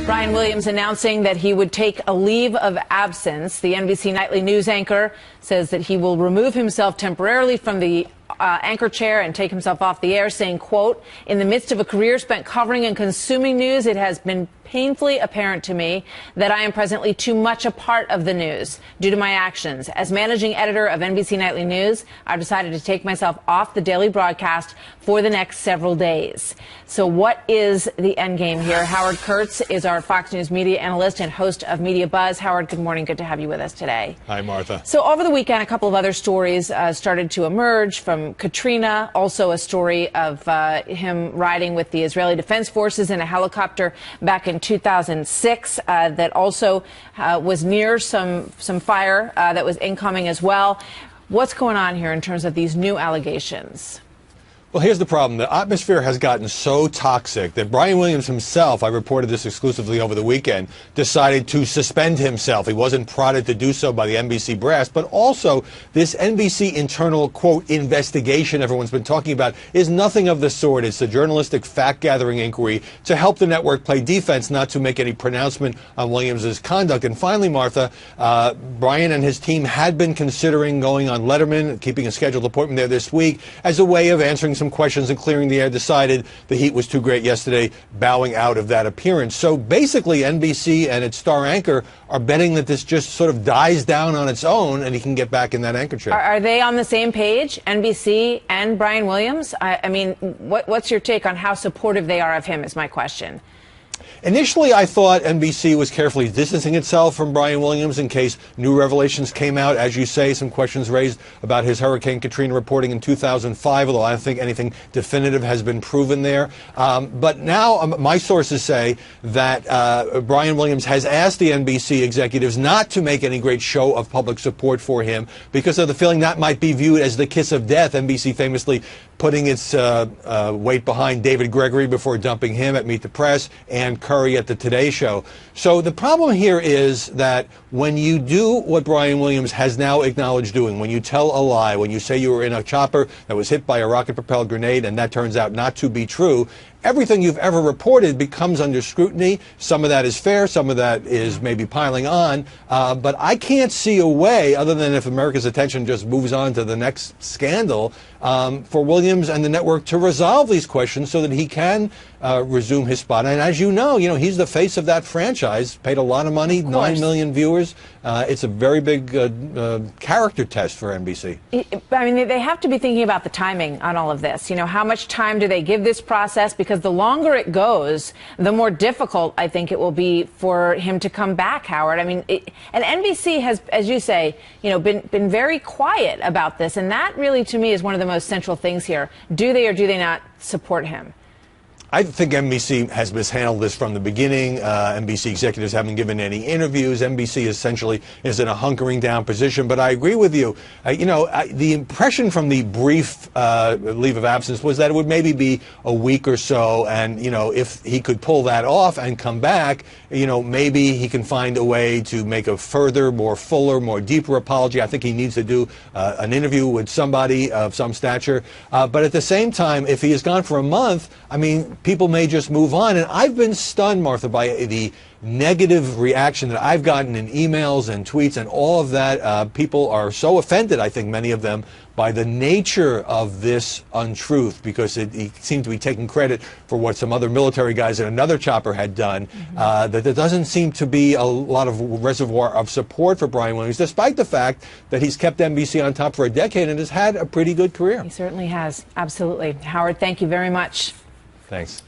Brian Williams announcing that he would take a leave of absence. The NBC nightly news anchor says that he will remove himself temporarily from the anchor chair and take himself off the air, saying, quote, "In the midst of a career spent covering and consuming news, it has been painfully apparent to me that I am presently too much a part of the news due to my actions. As managing editor of NBC Nightly News, I've decided to take myself off the daily broadcast for the next several days." So what is the end game here? Howard Kurtz is our Fox News media analyst and host of Media Buzz. Howard, good morning. Good to have you with us today. Hi, Martha. So over the weekend, a couple of other stories started to emerge from Katrina, also a story of him riding with the Israeli Defense Forces in a helicopter back in 2006 that also was near some fire that was incoming as well. What's going on here in terms of these new allegations? Well, here's the problem. The atmosphere has gotten so toxic that Brian Williams himself, I reported this exclusively over the weekend, decided to suspend himself. He wasn't prodded to do so by the NBC brass, but also this NBC internal, quote, investigation everyone's been talking about is nothing of the sort. It's a journalistic fact-gathering inquiry to help the network play defense, not to make any pronouncement on Williams's conduct. And finally, Martha, Brian and his team had been considering going on Letterman, keeping a scheduled appointment there this week, as a way of answering some questions and clearing the air, decided the heat was too great yesterday, bowing out of that appearance. So basically, NBC and its star anchor are betting that this just sort of dies down on its own and he can get back in that anchor chair. Are they on the same page, NBC and Brian Williams? I mean, what's your take on how supportive they are of him is my question. Initially, I thought NBC was carefully distancing itself from Brian Williams in case new revelations came out. As you say, some questions raised about his Hurricane Katrina reporting in 2005, although I don't think anything definitive has been proven there. But now my sources say that Brian Williams has asked the NBC executives not to make any great show of public support for him because of the feeling that might be viewed as the kiss of death. NBC famously putting its weight behind David Gregory before dumping him at Meet the Press and Curry at the Today Show. So the problem here is that when you do what Brian Williams has now acknowledged doing, when you tell a lie, when you say you were in a chopper that was hit by a rocket-propelled grenade and that turns out not to be true, everything you've ever reported becomes under scrutiny. Some of that is fair, some of that is maybe piling on, but I can't see a way, other than if America's attention just moves on to the next scandal, for Williams and the network to resolve these questions so that he can resume his spot. And as you know, he's the face of that franchise, paid a lot of money, 9 million viewers. It's a very big character test for NBC. I mean, they have to be thinking about the timing on all of this. How much time do they give this process? Because the longer it goes, the more difficult I think it will be for him to come back, Howard. I mean, and NBC has, as you say, been very quiet about this, and that really, to me, is one of the most central things here. Do they or do they not support him? I think NBC has mishandled this from the beginning. NBC executives haven't given any interviews. NBC essentially is in a hunkering down position. But I agree with you. The impression from the brief leave of absence was that it would maybe be a week or so. And, if he could pull that off and come back, maybe he can find a way to make a further, more fuller, more deeper apology. I think he needs to do an interview with somebody of some stature. But at the same time, if he is gone for a month, I mean, people may just move on. And I've been stunned, Martha, by the negative reaction that I've gotten in emails and tweets and all of that. People are so offended, I think many of them, by the nature of this untruth, because he seemed to be taking credit for what some other military guys in another chopper had done, that there doesn't seem to be a lot of reservoir of support for Brian Williams, despite the fact that he's kept NBC on top for a decade and has had a pretty good career. He certainly has. Absolutely. Howard, thank you very much. Thanks.